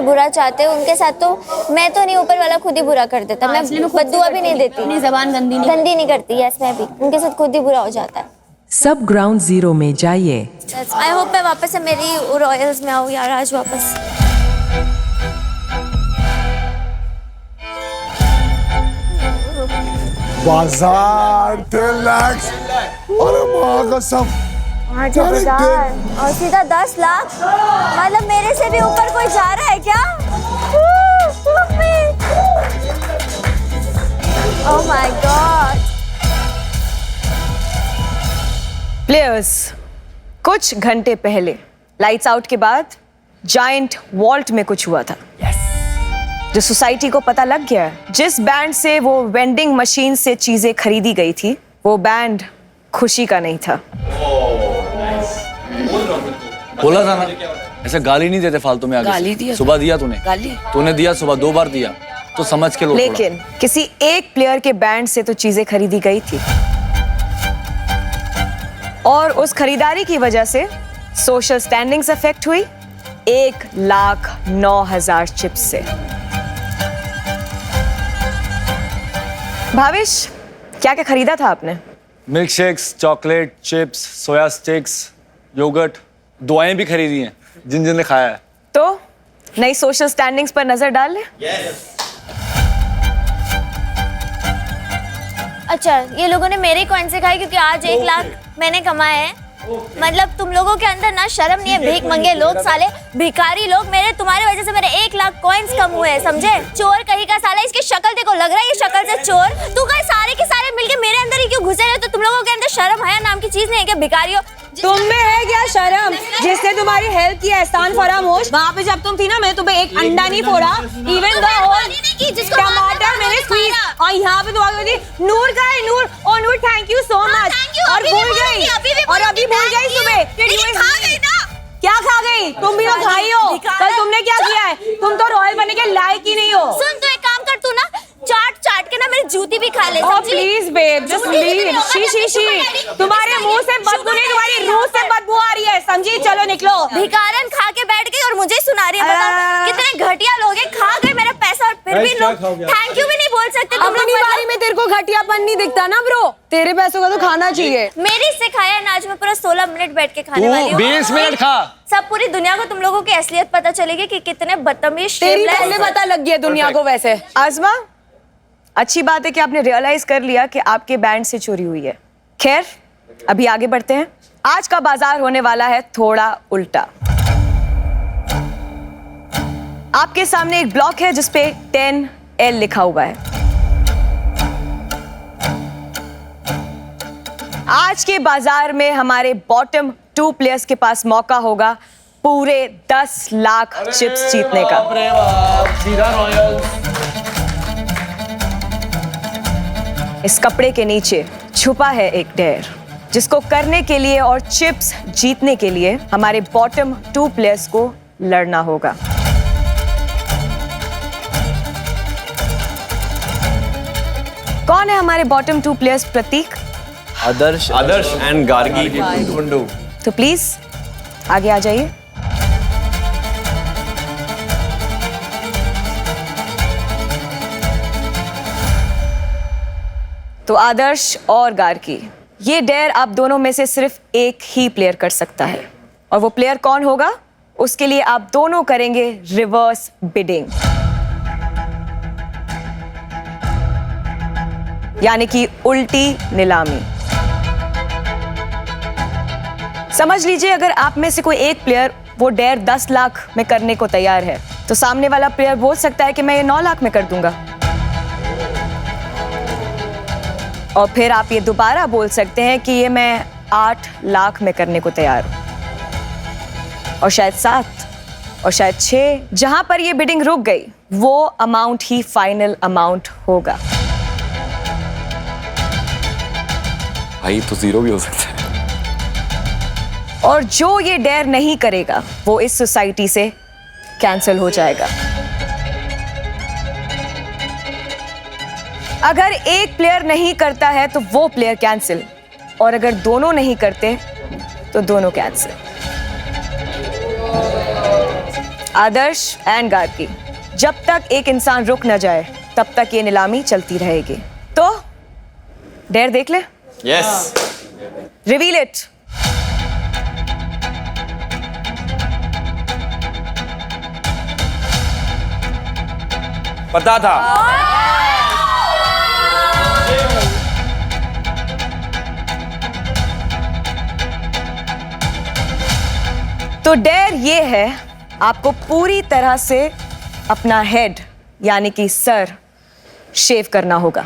मेरा बुरा चाहते हो उनके साथ तो मैं तो नहीं, ऊपर वाला खुद ही बुरा कर देता। मैं बद्दुआ भी नहीं देती, अपनी जबान गंदी नहीं करती। यस, मैं भी उनके साथ खुद ही बुरा हो जाता है। सब ग्राउंड जीरो में जाइए। आई होप मैं वापस से मेरी रॉयल्स में आऊँ यार आज वापस। बाजार 10 लाख, अरे माँ कसम, और सीधा 10 लाख, मतलब मेरे से भी ऊपर कोई जा रहा है क्या? Oh my God. प्लेयर्स, कुछ घंटे पहले लाइट्स आउट के बाद जायंट वॉल्ट में कुछ हुआ था। जो सोसाइटी को पता लग गया है, जिस बैंड से वो वेंडिंग मशीन से चीजें खरीदी गई थी वो बैंड खुशी का नहीं था। बोला था ना, ऐसे गाली नहीं देते फालतू में। आगे गाली दिया, सुबह दिया तूने, तूने दिया सुबह 2 बार दिया, तो समझ के लो। लेकिन किसी एक प्लेयर के बैंड से तो चीजें खरीदी गई थी और उस खरीदारी की वजह से सोशल स्टैंडिंग्स अफेक्ट हुई 1,09,000 चिप्स से। भाविश, क्या क्या खरीदा था आपने? मिल्क शेक्स, चॉकलेट, चिप्स, सोया स्टिक्स, योगर्ट, दुआएं भी खरीदी हैं जिन जिन ने खाया है। तो नई सोशल स्टैंडिंग्स पर नजर डाल ले। अच्छा, ये लोगों ने मेरे कॉइन से खाई क्योंकि आज 1 लाख मैंने कमाए हैं। मतलब तुम लोगों के अंदर ना शर्म नहीं है, भीख मंगे लोग, साले भिखारी लोग। मेरे तुम्हारी वजह से मेरे 1 लाख कॉइन्स कम हुए हैं, समझे? चोर कहीं का साला, इसकी शक्ल देखो, लग रहा है ये शक्ल से चोर। तू कहीं सारे के सारे मिलके मेरे अंदर ही क्यों घुसे रहे? तो तुम लोगों के अंदर शर्म है नाम की चीज नहीं है क्या? भिखारियों, तुम में है क्या शर्म? जिसने तुम्हारी हेल्प किया, एहसान फरामोश। वहाँ पे जब तुम थी ना, मैं तुम्हें एक अंडा नहीं फोड़ा, इवन टमाटर मैंने स्क्वीज, और यहाँ पे तुम्हारी नूर का है, नूर, ओ नूर थैंक यू सो मच। और भूल गई, और अभी भूल गई तुम्हें। क्या खा गई? तुम भी तो खाई हो। कल तुमने क्या किया है? तुम तो रॉयल बनने के लायक ही नहीं हो। सुन, तो एक काम कर, तू ना चाट के ना मेरी जूती भी खा ले। Please babe, just leave. She तुम्हारे मुंह से बदबू नहीं, तुम्हारी रूह से बदबू आ रही है, समझी? चलो निकलो। भिखारन खा के बैठ गई और मुझे ही सुना रही है। बताओ कितने घटिया लोग हैं, खा गए मेरा पैसा और फिर भी लोग थैंक यू भी नहीं बोल सकते। अपनी बारी में तेरे को घटियापन नहीं दिखता ना ब्रो। तेरे पैसों का तो खाना चाहिए। मेरी से खाया है, आज मैं पूरा 16 मिनट बैठ के खाने वाली हूँ। 20 मिनट खा। सब पूरी दुनिया को तुम लोगों की असलियत पता चलेगी कि कितने बदतमीज। तेरी पहले पता लग गया दुनिया को। वैसे आजमा, अच्छी बात है कि आपने रियलाइज कर लिया कि आपके बैंड से चोरी हुई है। खैर, अभी आगे बढ़ते हैं। आज का बाजार होने वाला है थोड़ा उल्टा। आपके सामने एक ब्लॉक है जिसपे 10L लिखा हुआ है। आज के बाजार में हमारे बॉटम 2 प्लेयर्स के पास मौका होगा पूरे 10 लाख चिप्स जीतने का। इस कपड़े के नीचे छुपा है एक डेयर, जिसको करने के लिए और चिप्स जीतने के लिए हमारे बॉटम 2 प्लेयर्स को लड़ना होगा। कौन है हमारे bottom 2 players? Prateek, Adarsh and Gargi. तो प्लीज आगे आ जाइए। तो आदर्श और गार्गी, ये डेयर आप दोनों में से सिर्फ एक ही प्लेयर कर सकता है, और वो प्लेयर कौन होगा उसके लिए आप दोनों करेंगे रिवर्स बिडिंग, यानी कि उल्टी नीलामी। समझ लीजिए, अगर आप में से कोई एक प्लेयर वो डेयर 10 लाख में करने को तैयार है, तो सामने वाला प्लेयर बोल सकता है कि मैं ये 9 लाख में कर दूंगा, और फिर आप ये दोबारा बोल सकते हैं कि ये मैं 8 लाख में करने को तैयार हूं, और शायद 7 और शायद 6। जहां पर ये बिडिंग रुक गई वो अमाउंट ही फाइनल अमाउंट होगा। भाई तो 0 भी हो सकता है। और जो ये डेयर नहीं करेगा वो इस सोसाइटी से कैंसिल हो जाएगा। अगर एक प्लेयर नहीं करता है तो वो प्लेयर कैंसिल, और अगर दोनों नहीं करते तो दोनों कैंसिल। आदर्श एंड गार्गी, जब तक एक इंसान रुक न जाए तब तक ये नीलामी चलती रहेगी। तो डेयर देख ले। यस। Reveal it. पता था। तो डेयर ये है, आपको पूरी तरह से अपना हेड यानी कि सर शेव करना होगा।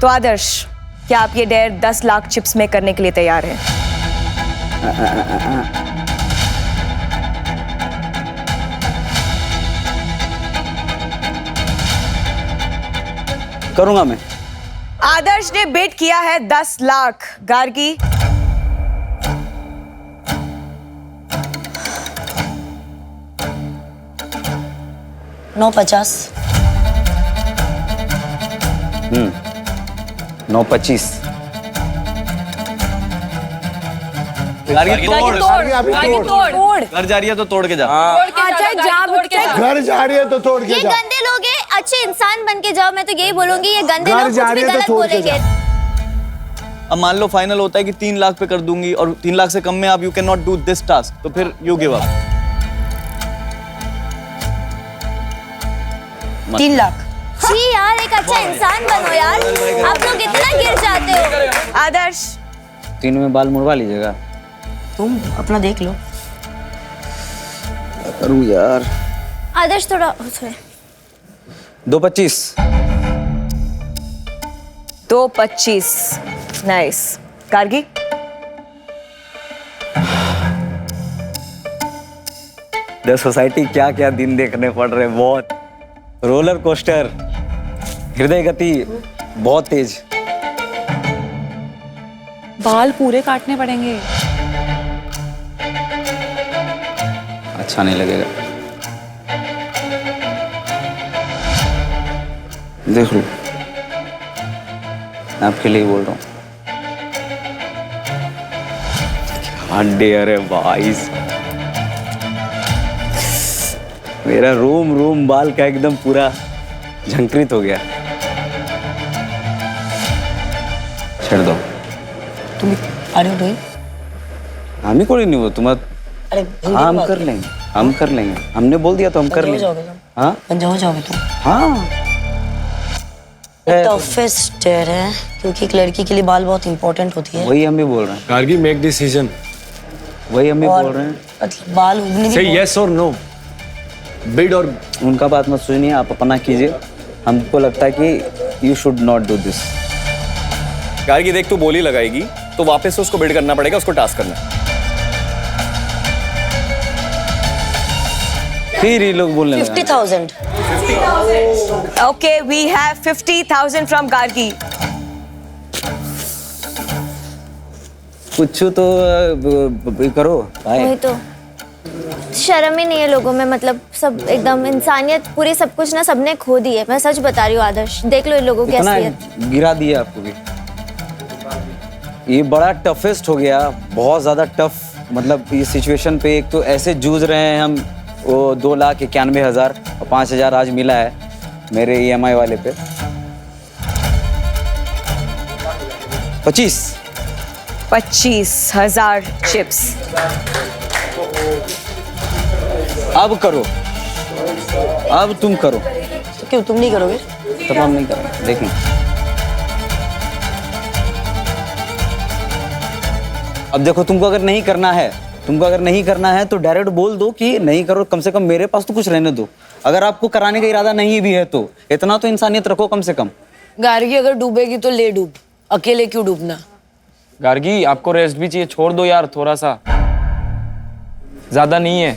तो आदर्श, क्या आप ये डेयर 10 लाख चिप्स में करने के लिए तैयार हैं? करूंगा मैं। आदर्श ने बेट किया है 10 लाख। गार्गी? नौ 50। 9.25। गार्गी तोड़। गार्गी अभी तोड़। घर जा रही है तो तोड़ के जा। अच्छा जा घर जा रही है तो तोड़ के ये जा। गंदे लोग हैं, अच्छे इंसान बन के जाओ। मैं तो यही बोलूंगी, ये गंदे घर लोग जा कुछ भी रही है तो गलत तोड़ के बोलेंगे। अब मान लो फाइनल होता है कि 3 लाख पे कर दूंगी और 3 लाख से कम में आप you can not do this task, तो फिर यू गिव अप। 3 लाख। छी यार, एक अच्छा इंसान बनो यार। आप लोग इतना गिर जाते हो। आदर्श? 3 में बाल मुड़वा लीजिएगा। तुम अपना देख लो। करूँ यार। आदर्श थोड़ा 2.25। 2.25। नाइस। गार्गी? द सोसाइटी क्या क्या दिन देखने पड़ रहे हैं। बहुत रोलर कोस्टर, हृदय गति बहुत तेज। बाल पूरे काटने पड़ेंगे। अच्छा नहीं लगेगा। देख लो, आपके लिए बोल रहा हूँ। हड्डी, अरे भाई, मेरा रोम बाल का एकदम पूरा झंकृत हो गया। छेड़ दो। तुम अरे डूइंग? हम ही कोई नहीं हो तुम। अरे हाँ, हम कर लेंगे, हम कर लेंगे। हमने बोल दिया तो हम कर लेंगे। हाँ हो जाओगे तुम। हाँ। टफेस्ट डेयर है क्योंकि एक लड़की के लिए बाल बहुत इंपॉर्टेंट होती है। वही हम भी बोल रहे हैं। Gargi, make decision. वही हम भी और बोल रहे हैं। मतलब बाल उगने से भी यस और नो, बिड और उनका बात मत सुनिए, आप अपना कीजिए। हमको लगता है कि you should not do this. Gargi देख, तू बोली लगाएगी तो वापस से उसको बिड करना पड़ेगा, उसको टास्क करना। फिर ये लोग बोलने लगे। 50,000। Okay, we have 50,000 from Gargi. कुछ तो करो भाई। वही तो, शर्म ही नहीं है लोगों में। मतलब सब एकदम इंसानियत पूरी, सब कुछ ना सबने खो दी है। मैं सच बता रही हूँ आदर्श, देख लो इन लोगों की इतना असलियत। गिरा दिया आपको भी। ये बड़ा टफेस्ट हो गया, बहुत ज्यादा टफ। मतलब ये सिचुएशन पे एक तो ऐसे जूझ रहे हैं हम, वो 2,91,000 और 5,000 आज मिला है मेरे EMI वाले पे। 25,000 चिप्स। अब करो, अब तुम करो। तो क्यों तुम नहीं करोगे? तब हम नहीं करेंगे, देखें। अब देखो, तुमको अगर नहीं करना है तो डायरेक्ट बोल दो कि नहीं करो। कम से कम मेरे पास तो कुछ रहने दो। अगर आपको कराने का इरादा नहीं भी है तो इतना तो इंसानियत रखो कम से कम। गार्गी अगर डूबेगी तो ले डूब, अकेले क्यों डूबना? गार्गी, आपको रेस्ट भी चाहिए। छोड़ दो यार, थोड़ा सा, ज्यादा नहीं है।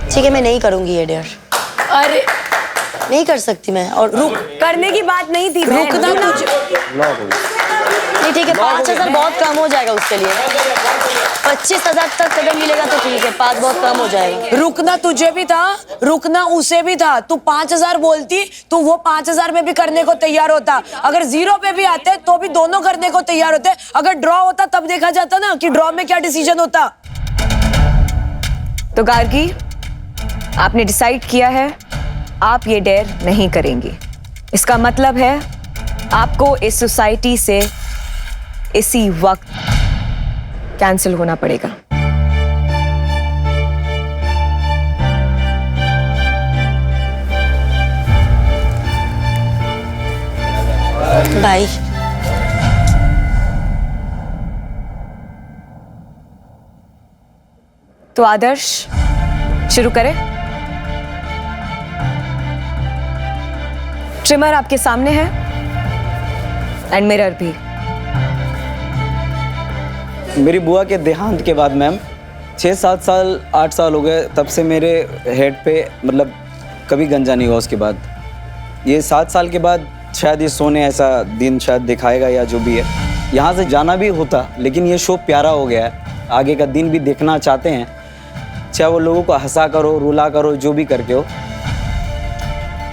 ठीक है, मैं नहीं करूंगी ये डेयर। अरे नहीं कर सकती मैं। और रुक, करने की बात नहीं थी। रुकना कुछ नहीं। ठीक है, 5,000 बहुत कम हो जाएगा उसके लिए। 25,000 तक कदम मिलेगा तो ठीक है, 5 बहुत कम हो जाएगा। रुकना तुझे भी था, रुकना उसे भी था। तू 5,000 बोलती तो वो 5,000 में भी करने को तैयार होता। अगर 0 पे भी आते तो भी दोनों करने को तैयार होते। अगर ड्रॉ होता तब देखा जाता ना कि ड्रॉ में क्या डिसीजन होता। तो गार्गी, आपने डिसाइड किया है आप ये डेयर नहीं करेंगी। इसका मतलब है आपको इस सोसाइटी से इसी वक्त कैंसिल होना पड़ेगा। भाई तो आदर्श शुरू करें। ट्रिमर आपके सामने है एंड मिरर भी। मेरी बुआ के देहांत के बाद मैम 6-7 साल 8 साल हो गए, तब से मेरे हेड पे मतलब कभी गंजा नहीं हुआ। उसके बाद ये 7 साल के बाद शायद ये सोने ऐसा दिन शायद दिखाएगा या जो भी है। यहाँ से जाना भी होता, लेकिन ये शो प्यारा हो गया है। आगे का दिन भी देखना चाहते हैं, चाहे वो लोगों को हंसा करो, रुला करो, जो भी करके हो।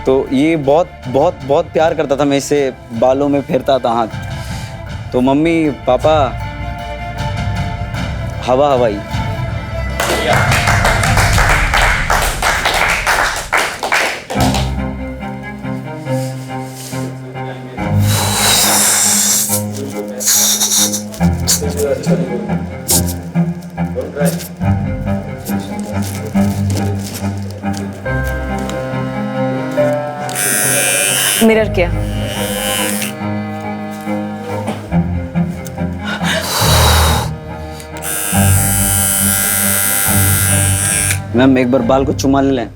तो ये बहुत बहुत बहुत प्यार करता था। मैं इसे बालों में फेरता था हाथ। तो मम्मी पापा हवा हवाई। मिरर क्या? मैम एक बार बाल को चुमा ले लें।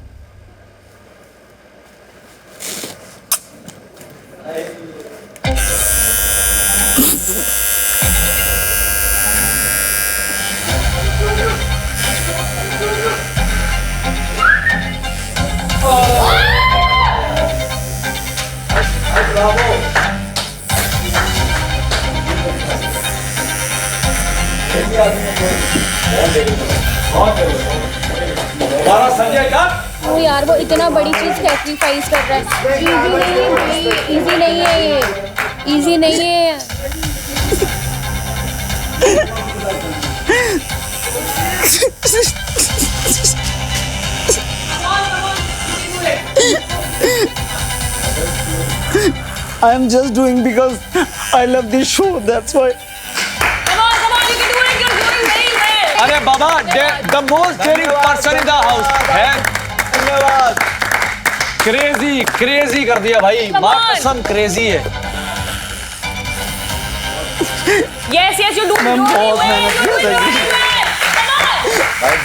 वो यार वो इतना बड़ी चीज सैक्रिफाइस कर रहा है। इजी नहीं है ये, इजी नहीं है। I am just doing because I love this show. That's why. अरे बाबा, the most daring person in the house है। धन्यवाद। क्रेजी कर दिया भाई, माँ कसम क्रेजी है। Yes, you do. बहुत मेहनत किया था।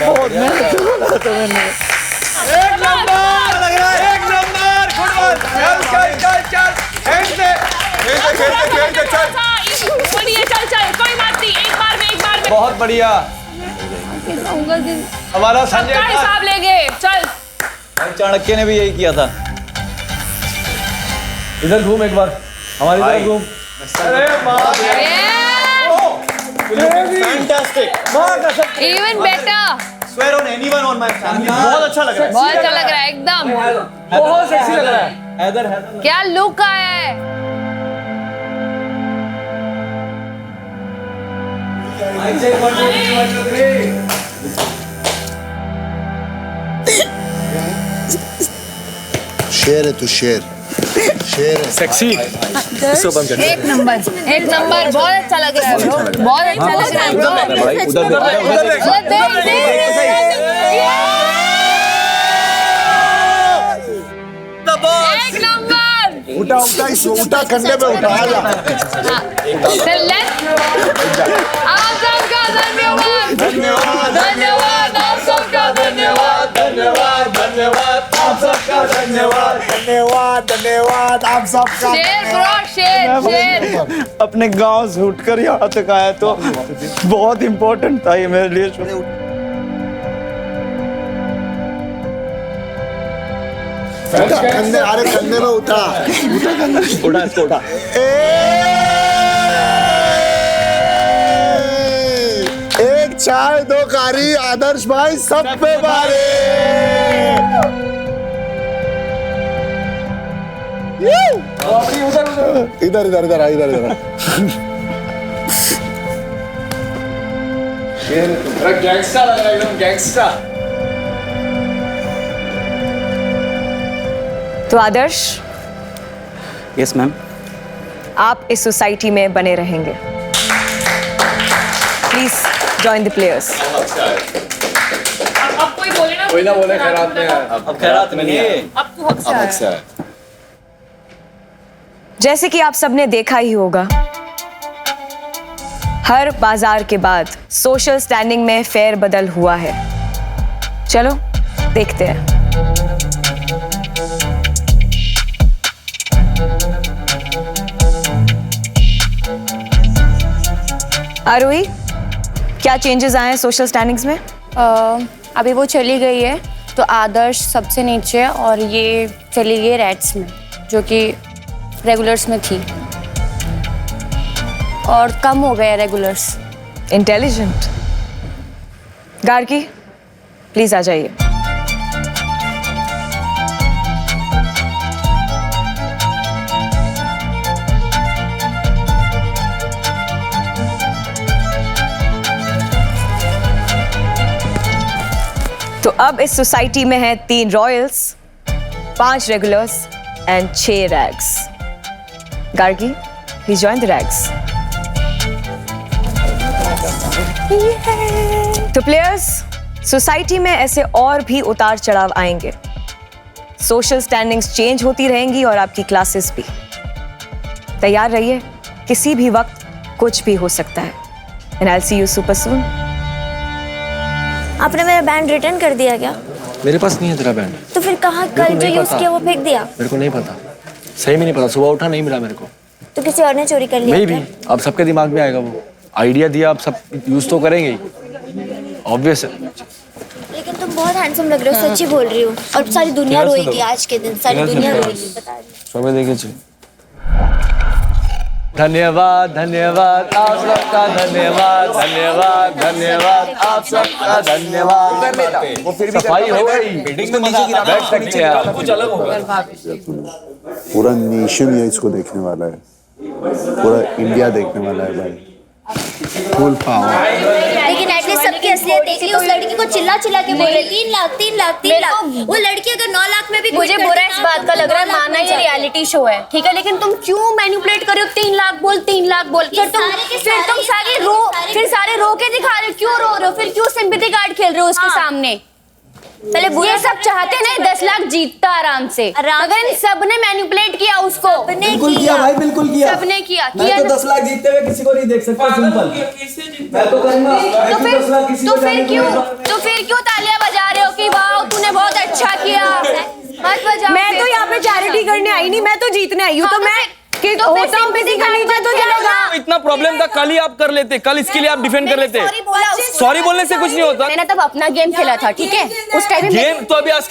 बहुत मेहनत किया था मैंने। एक नंबर लग रहा है, एक नंबर। Good one. चल। खेल चल। चल कोई बात नहीं, एक बार में बहुत बढ़िया। हमारा संजय का हिसाब लेंगे। चल चाणक्य ने भी यही किया था। इधर घूम एक बार, हमारी तरफ घूम। अरे fantastic. Even better. Swear on anyone on my family। बहुत अच्छा लग रहा है। बहुत अच्छा लग रहा है एकदम। बहुत सेक्सी लग रहा है। हैदर क्या लुक है। शेर है तू, शेर है। सेक्सी। एक नंबर बहुत अच्छा लग रहा है ब्रो, बहुत अच्छा लग रहा है ब्रो। उधर एक नंबर। उठा इसको, उठा कंधे पे उठाया जा। आप सबका धन्यवाद। धन्यवाद आप सबका धन्यवाद। आप सबका धन्यवाद आप सबका। शेर ब्रो, शेर। अपने गांव से उठकर यहाँ तक आया तो बहुत इम्पोर्टेंट था ये मेरे लिए शो। कंधे, अरे कंधे में उठा इसको उठा। एक चाय दो कारी, आदर्श भाई सब पे मारे। इधर इधर इधर इधर इधर गैंगस्टर लग रहा है, एकदम गैंगस्टर। तो आदर्श, यस मैम। आप इस सोसाइटी में बने रहेंगे। Please join the players. अब कोई बोले ना, कोई ना बोले खैरात में है। अब खैरात में नहीं है, अब तू हक से अब अच्छा है। जैसे कि आप सबने देखा ही होगा, हर बाजार के बाद सोशल स्टैंडिंग में फेर बदल हुआ है। चलो देखते हैं। आरोही, क्या चेंजेस आए हैं सोशल स्टैंडिंग्स में? अभी वो चली गई है तो आदर्श सबसे नीचे है और ये चली गई रेड्स में, जो कि रेगुलर्स में थी, और कम हो गए रेगुलर्स। इंटेलिजेंट। गार्गी, प्लीज आ जाइए। तो अब इस सोसाइटी में है 3 Royals, 5 regulars and 6 rags. Gargi, please join the rags. तो प्लेयर्स, सोसाइटी में ऐसे और भी उतार चढ़ाव आएंगे। सोशल स्टैंडिंग्स चेंज होती रहेंगी और आपकी क्लासेस भी। तैयार रहिए, किसी भी वक्त कुछ भी हो सकता है। And I will see you super soon. आपने मेरा बैंड रिटर्न कर दिया क्या? मेरे पास नहीं है तेरा बैंड। तो फिर कहाँ कल जो यूज किया वो फेंक दिया? मेरे को नहीं पता, सही में नहीं पता। सुबह उठा नहीं मिला मेरे को। तो किसी और ने चोरी कर लिया? नहीं भी, अब सबके दिमाग में आएगा वो आइडिया दिया, अब सब यूज तो करेंगे ही, ऑब्वियस है। लेकिन तुम बहुत हैंडसम लग रहे हो, सच्ची बोल रही हो। और सारी दुनिया रोएगी आज के दिन, सारी दुनिया रोएगी, बता रही हूँ। समय देखे। धन्यवाद धन्यवाद आप सबका, धन्यवाद धन्यवाद धन्यवाद आप सबका, धन्यवाद। वो फिर भी सफाई हो गई, बिल्डिंग में नीचे गिरा, बैठ सकते हैं आप। कुछ अलग होगा। पूरा नेशन ये इसको देखने वाला है, पूरा इंडिया देखने वाला है भाई। Full power. लेकिन एटलीस्ट सबकी असलियत देख ली। उस लड़की को चिल्ला चिल्ला के बोल रहे 3 लाख 3 लाख 3 लाख। वो लड़की अगर 9 लाख में भी मुझे बुरा इस बात का लग रहा है, माना ये रियलिटी शो है, ठीक है, लेकिन तुम क्यों मैनिपुलेट कर रहे हो? 3 लाख बोल, 3 लाख बोल, फिर तुम सारे रो के दिखा रहे हो। क्यों रो रहे हो? फिर क्यों सिंपैथी कार्ड खेल रहे हो उसके सामने? पहले ये सब चाहते नहीं 10 लाख जीतता आराम से, अगर इन सब ने मैनिपुलेट किया उसको। बिल्कुल किया भाई, बिल्कुल किया। सबने किया। मैं तो 10 लाख जीतते हुए किसी को नहीं देख सकता। सिंपल मैं तो करूंगा। तो फिर क्यों तालियां बजा रहे हो कि वाह तूने बहुत अच्छा किया? मत बजाओ। मैं तो यहाँ पे चैरिटी करने आई नहीं, मैं तो जीतने आई हूँ। तो मैं होता हूँ किसी का नीचे तो चलेगा। इतना प्रॉब्लम था, कल ही आप कर लेते, कल इसके लिए आप डिफेंड कर लेते। सॉरी बोलने से कुछ नहीं होता। मैंने तब अपना गेम खेला था, ठीक है, उस टाइम गेम तो अभी आज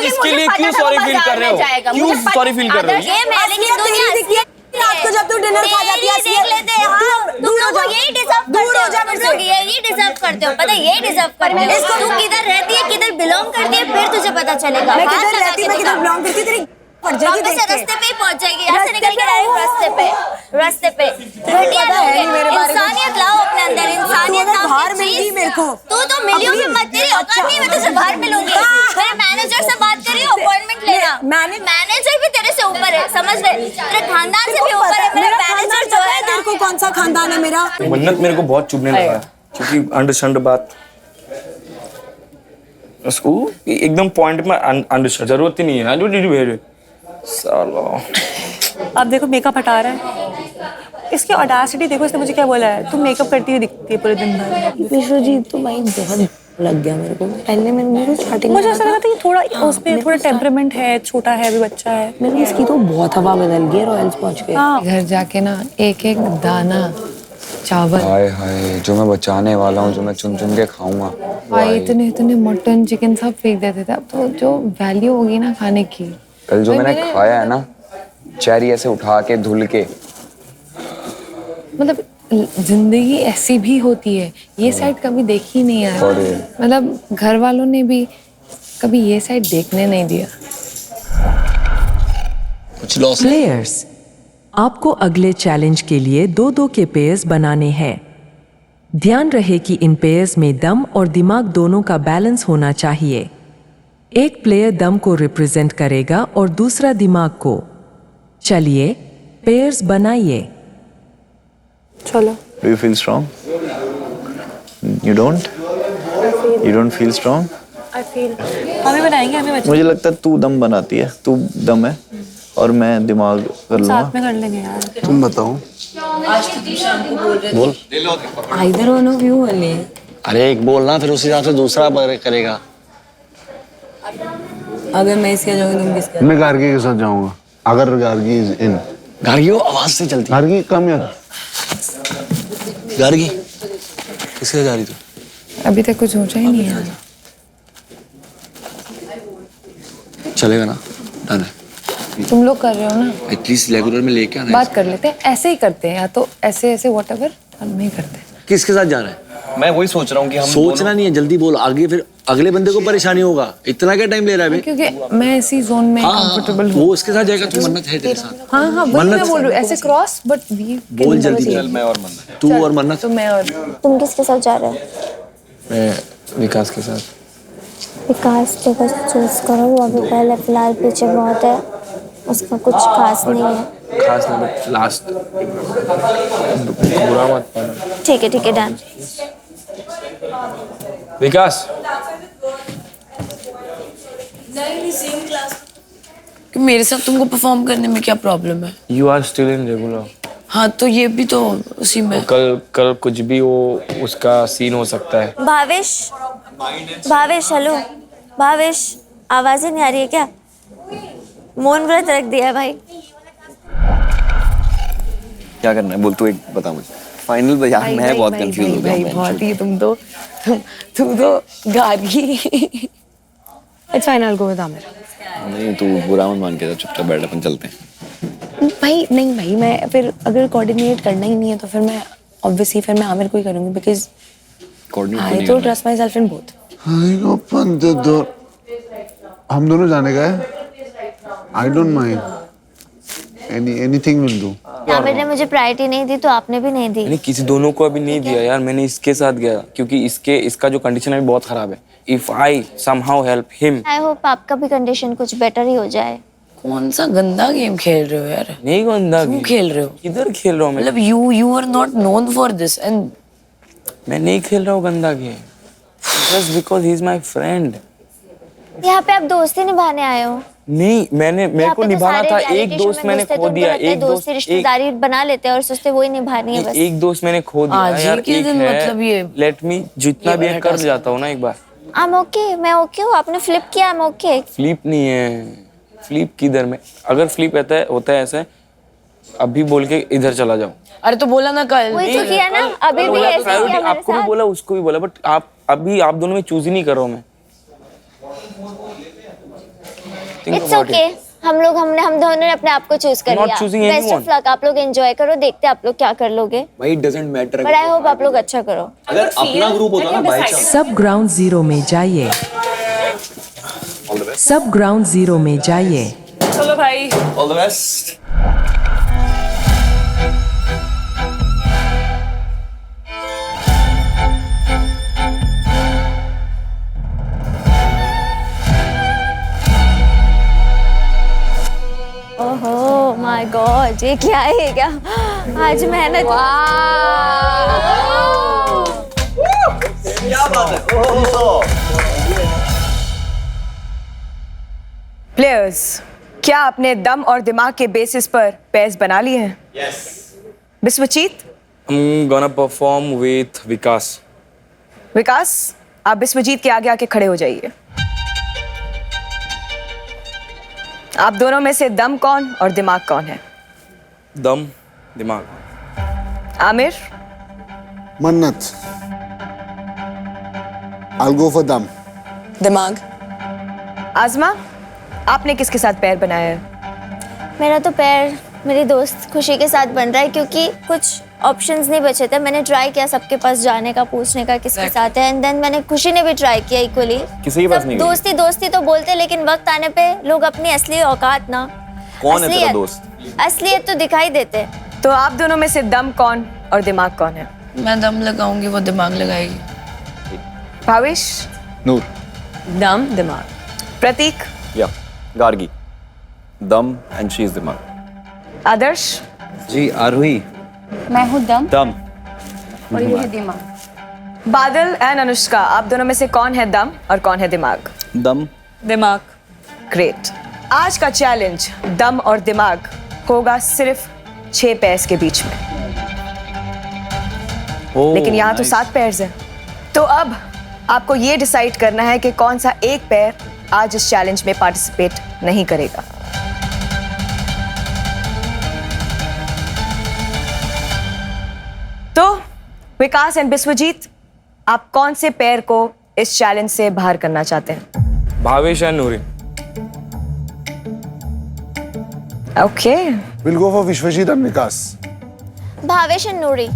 इसके लिए क्यों सॉरी फील कर रहे हो? क्यों सॉरी फील कर रहे हो? गेम है लेकिन दुनिया रात को जब तू डिनर खा जाती है देख लेते हैं। हाँ, तुम लोग यही डिजर्व करते हो, यही डिजर्व करते हो, पता है, यही डिजर्व करते हो। तू किधर रहती है, किधर बिलोंग करती है, फिर तुझे पता चलेगा। मैं किधर रहती, मैं किधर बिलोंग करती, तेरी रास्ते पे ही पहुंच जाएगी। यहाँ से निकल के डायरेक्ट रास्ते पे घटिया लोग हैं। इंसानियत लाओ अपने अंदर, इंसानियत लाओ। बाहर मिली मेरे को। तू तो मिलियो में मत, तेरी औकात नहीं, मैं तुझे बाहर मिलूंगी। मेरे मैनेजर से बात करी, अपॉइंटमेंट लेना। मैनेजर भी तेरे से ऊपर है, समझ ले, तेरे खानदान से भी ऊपर है। मेरा मैनेजर जो है, तेरे को कौन सा खानदान है मेरा? मन्नत मेरे को बहुत चुभने लगा, क्योंकि अंडरस्टैंड बात उसको एकदम पॉइंट में अंडरस्टैंड, जरूरत ही नहीं है। I don't need to hear it. साला अब देखो मेकअप हटा रहा है, इसकी ऑडेसिटी देखो, इसने मुझे क्या बोला है, तुम मेकअप करती हुई दिखती है पूरे दिन भर। विश्वजीत तो भाई बहुत लग गया मेरे को। पहले मेरे को स्टार्टिंग मुझे ऐसा लगा था कि थोड़ा उसमें थोड़ा टेम्परामेंट है, छोटा है, अभी बच्चा है। मेरे इसकी तो बहुत हवा बदल गई, रॉयल्स पहुंच गए। घर जाके ना एक एक दाना चावल, हाय हाय, जो मैं बचाने वाला हूँ, जो मैं चुन चुन के खाऊंगा। भाई इतने मटन चिकन सब फेंक देते थे। अब तो जो वैल्यू होगी ना खाने की। कल जो मैंने खाया है ना, चेरी ऐसे उठा के धुल के, मतलब जिंदगी ऐसी भी होती है, ये साइड कभी देखी नहीं है। मतलब घर वालों ने भी कभी ये साइड देखने नहीं दिया। कुछ लॉस प्लेयर्स, आपको अगले चैलेंज के लिए 2-2 के पेयर्स बनाने हैं। ध्यान रहे कि इन पेयर्स में दम और दिमाग दोनों का बैलेंस होना चाहिए। एक प्लेयर दम को रिप्रेजेंट करेगा और दूसरा दिमाग को। चलिए पेयर्स बनाइए। चलो। Do you feel strong? You don't? You don't feel strong? I feel हमें बनाएंगे, हमें बच्चे मुझे लगता है तू दम बनाती है, तू दम है और मैं दिमाग कर लूँगा। साथ में कर लेंगे यार। तुम बताओ। बोल। Either one of you only. अरे एक बोलना फिर उसी हिसाब से दूसरा करेगा। अगर मैं इसके जाऊंगी तुम किसके? मैं गार्गी के साथ जाऊंगा। अगर गार्गी इज इन। गार्गी वो आवाज से चलती। गार्गी कम यार। गार्गी किसके जा रही तू? अभी तक कुछ सोचा ही नहीं है। चलेगा ना? डन है। तुम लोग कर रहे हो ना? एटलीस्ट रेगुलर में लेके आना। बात कर लेते हैं, ऐसे ही करते हैं, या तो ऐसे ऐसे व्हाटएवर हम नहीं करते। किसके साथ जाना है? मैं वही सोच रहा हूँ कि हम सोचना नहीं है, जल्दी बोल, आगे फिर अगले बंदे को परेशानी होगा। इतना क्या टाइम ले रहा है बे? क्योंकि मैं इसी जोन में कंफर्टेबल हूँ। वो उसके साथ जाएगा, तू मन्नत है तेरे साथ। हाँ हाँ वही मैं बोल रही हूँ, ऐसे क्रॉस बट वी बोल जल्दी बोल। मैं और मन्नत। तू और मन्नत। तो मैं और तुम किसके साथ जा रहे हो? मैं विकास के साथ। विकास को बस चूज करो, वो अभी पहले फिलहाल पीछे बहुत है, उसका कुछ खास नहीं है। खास नहीं, बट लास्ट बुरा मत मानो। ठीक है डन। विकास कि मेरे साथ तुमको परफॉर्म करने में क्या प्रॉब्लम है? You are still in regular. हाँ तो ये भी तो उसी में। कल कुछ भी वो उसका सीन हो सकता है। भावेश हेलो भावेश, आवाज ही नहीं आ रही है क्या? मौन व्रत रख दिया भाई। क्या करना है बोल, तू एक बता मुझे फाइनल बजा। मैं बहुत कंफ्यूज हो गया। बहुत ही तुम तो गार्गी। अच्छा फाइनल को बता मेरा। नहीं तू बुरा मत मान के, चुपचाप बैठ, अपन चलते हैं। भाई नहीं भाई, मैं फिर अगर कोऑर्डिनेट करना ही नहीं है तो फिर मैं ऑब्वियसली फिर मैं आमिर को ही करूंगी, बिकॉज आई तो trust my self in both. हम दोनों जाने का है। I don't mind, anything will do. Aamir ने मुझे प्रायोरिटी नहीं दी तो आपने भी नहीं दी। मैंने किसी दोनों को अभी नहीं दिया यार, मैंने इसके साथ गया क्योंकि इसका जो कंडीशन है बहुत खराब है। If I somehow help him, I hope आपका भी कंडीशन कुछ बेटर ही हो जाए। कौन सा गंदा गेम खेल रहे हो यार? नहीं गंदा क्यों खेल रहे हो? किधर खेल रहा हूँ मैं? मतलब you are not known for this and मैं नहीं खेल रहा हूँ गंदा game, just because he is my friend। यहाँ पे आप दोस्ती निभाने आए हो? नहीं, मेरे को निभाना था। एक दोस्त मैंने खो दिया। एक दोस्त रिश्तेदारी बना लेते हैं और सोचते वही निभानी है बस। एक दोस्त मैंने खो दिया यार। एक है, मतलब ये लेट मी जितना भी कर जाता हूँ ना एक बार। I'm okay, मैं ओके हूँ। आपने फ्लिप किया, I'm okay। फ्लिप नहीं है, फ्लिप किधर में? अगर फ्लिप होता है ऐसे, अभी बोल के इधर चला जाओ। अरे तो बोला ना कल। वही तो किया ना, अभी भी ऐसे किया मेरे आपको भी बोला, उसको भी बोला, बट आप दोनों में चूज ही नहीं कर रहा हूँ मैं। It's okay, हम दोनों ने अपने आप को चूज कर लिया। बेस्ट ऑफ लक, आप लोग एंजॉय करो, देखते हैं आप लोग क्या कर लोगे। भाई it doesn't matter। But I hope आप लोग अच्छा करो। अगर अपना ग्रुप होता ना भाई साहब। सब ग्राउंड जीरो में जाइए। सब ग्राउंड जीरो में जाइए। चलो भाई, ऑल द बेस्ट। ओहो माय गॉड, ये क्या है? क्या आज मेहनत। क्या बात है। प्लेयर्स, क्या आपने दम और दिमाग के बेसिस पर पेयर्स बना लिए हैं? Yes. Biswajit, I'm gonna perform with विकास। विकास, आप बिस्वजीत के आगे आके खड़े हो जाइए। आप दोनों में से दम कौन और दिमाग कौन है? दम, दिमाग। आमिर, मन्नत। I'll go for दम। दिमाग। आजमा, आपने किसके साथ पैर बनाया है? मेरा तो पैर मेरी दोस्त खुशी के साथ बन रहा है, क्योंकि कुछ ऑप्शंस नहीं बचे थे। मैंने ट्राई किया सबके पास जाने का, पूछने का किसके साथ है, एंड देन मैंने खुशी ने भी ट्राई किया इक्वली। किसी के पास नहीं गई? दोस्ती दोस्ती तो बोलते, लेकिन वक्त आने पे लोग अपनी असली औकात ना, कौन है तेरा दोस्त? असलियत तो दिखाई देते। तो आप दोनों में से दम कौन और दिमाग कौन है? मैं दम लगाऊंगी, वो दिमाग लगाएगी। भावेश? नूर। दम, दिमाग। प्रतीक? या Gargi, them and she is दिमाग। आदर्श? जी आरोही। मैं हूँ दम दम और ये है दिमाग। बादल एंड अनुष्का, आप दोनों में से कौन है दम और कौन है दिमाग? दम। दिमाग। ग्रेट। आज का चैलेंज दम और दिमाग होगा सिर्फ 6 पैर्स के बीच में। लेकिन यहाँ तो 7 पैर्स हैं। तो अब आपको ये डिसाइड करना है कि कौन सा एक पैर आज इस चैलेंज में पार्टिसिपेट नहीं करेगा। तो विकास एंड बिस्वजीत, आप कौन से पैर को इस चैलेंज से बाहर करना चाहते हैं? Bhavesh and Noori. Okay, We'll go for Vishwajit and Vikas. Bhavesh and Noori,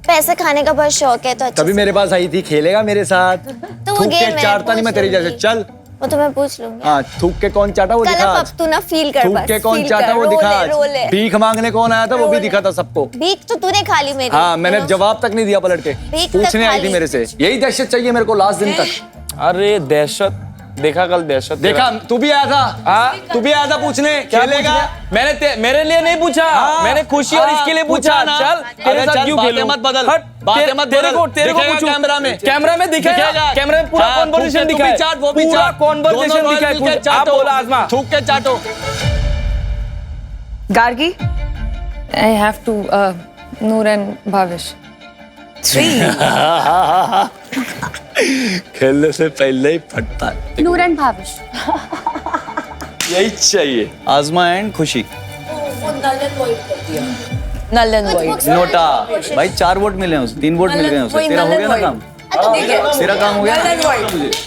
पैसे खाने का बहुत शौक है तो अच्छा। तभी मेरे पास आई थी, खेलेगा मेरे साथ। तो वो थूक गेम के है, चाटता नहीं मैं तेरे जैसे। चल वो तो मैं पूछ लूंगी। हाँ, थूक के कौन चाटा वो दिखा। अब तू ना फील कर, थूक बस के कौन feel चाटा कर, वो रोले, दिखा। रोले। भीख मांगने कौन आया था वो भी दिखा था सबको। भीख तो तूने खा ली मेरी। हाँ, मैंने जवाब तक नहीं दिया पलट के। भीख तक पूछने खा आई थी ली। मेरे से, यही दहशत चाहिए मेरे को लास्ट दिन तक। अरे दहशत देखा, कल दहशत देखा, तू भी आया था। हाँ, तू भी आया था पूछने, खेलेगा। मैंने मेरे लिए नहीं पूछा। हाँ, मैंने खुशी और इसके लिए पूछा। पूछा ना। चल तेरे साथ क्यों खेलूं? मत बदल, हट, बातें मत तेरे बदल। को दिखेगा पूछूं। कैमरा में दिखेगा। कैमरा में पूरा हाँ, कॉन्वर्सेशन थूक के दिखा तू है। भी चाट, वो भी पूरा चाट। कॉन्वर्सेशन दोनों दिखा है। मिलके आप चाटो। बोला आजमा। थूक के चाटो। Gargi? I have to Noor and Bhavesh. 3। खेलने से पहले ही फटता है। नूर एंड भावेश। यही चाहिए। आजमा एंड खुशी। नल एंड वाइट। नोटा भाई 4 वोट मिले हैं उसे, 3 वोट मिल गए हैं उसे। तेरा हो गया ना काम? तेरा काम हो गया?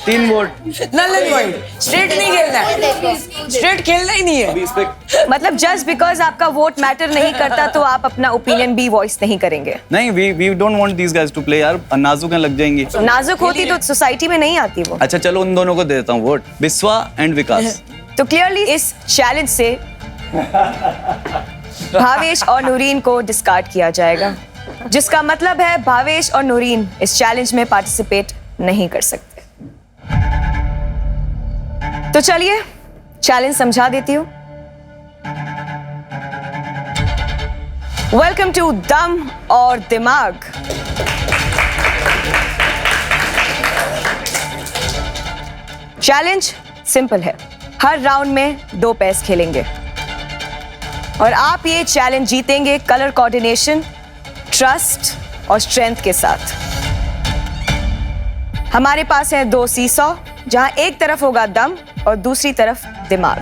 3 vote. Null and white. Straight नहीं खेलना है, स्ट्रेट खेलना ही नहीं है। मतलब जस्ट बिकॉज आपका वोट मैटर नहीं करता तो आप अपना ओपिनियन भी वॉइस नहीं करेंगे। नहीं, we don't want these guys to play यार, नाजुक हैं, लग जाएंगी। नाजुक होती तो सोसाइटी में नहीं आती वो। अच्छा चलो उन दोनों को दे देता हूँ वोट, बिस्वा एंड विकास। तो क्लियरली इस चैलेंज से भावेश और नूरीन को डिस्कार्ड किया जाएगा, जिसका मतलब है भावेश और नूरीन इस चैलेंज में पार्टिसिपेट नहीं कर सकते। तो चलिए चैलेंज समझा देती हूँ। वेलकम टू दम और दिमाग। चैलेंज सिंपल है, हर राउंड में 2 पैस खेलेंगे और आप ये चैलेंज जीतेंगे कलर कोऑर्डिनेशन, ट्रस्ट और स्ट्रेंथ के साथ। हमारे पास है 2 सीसॉ, जहां एक तरफ होगा दम और दूसरी तरफ दिमाग।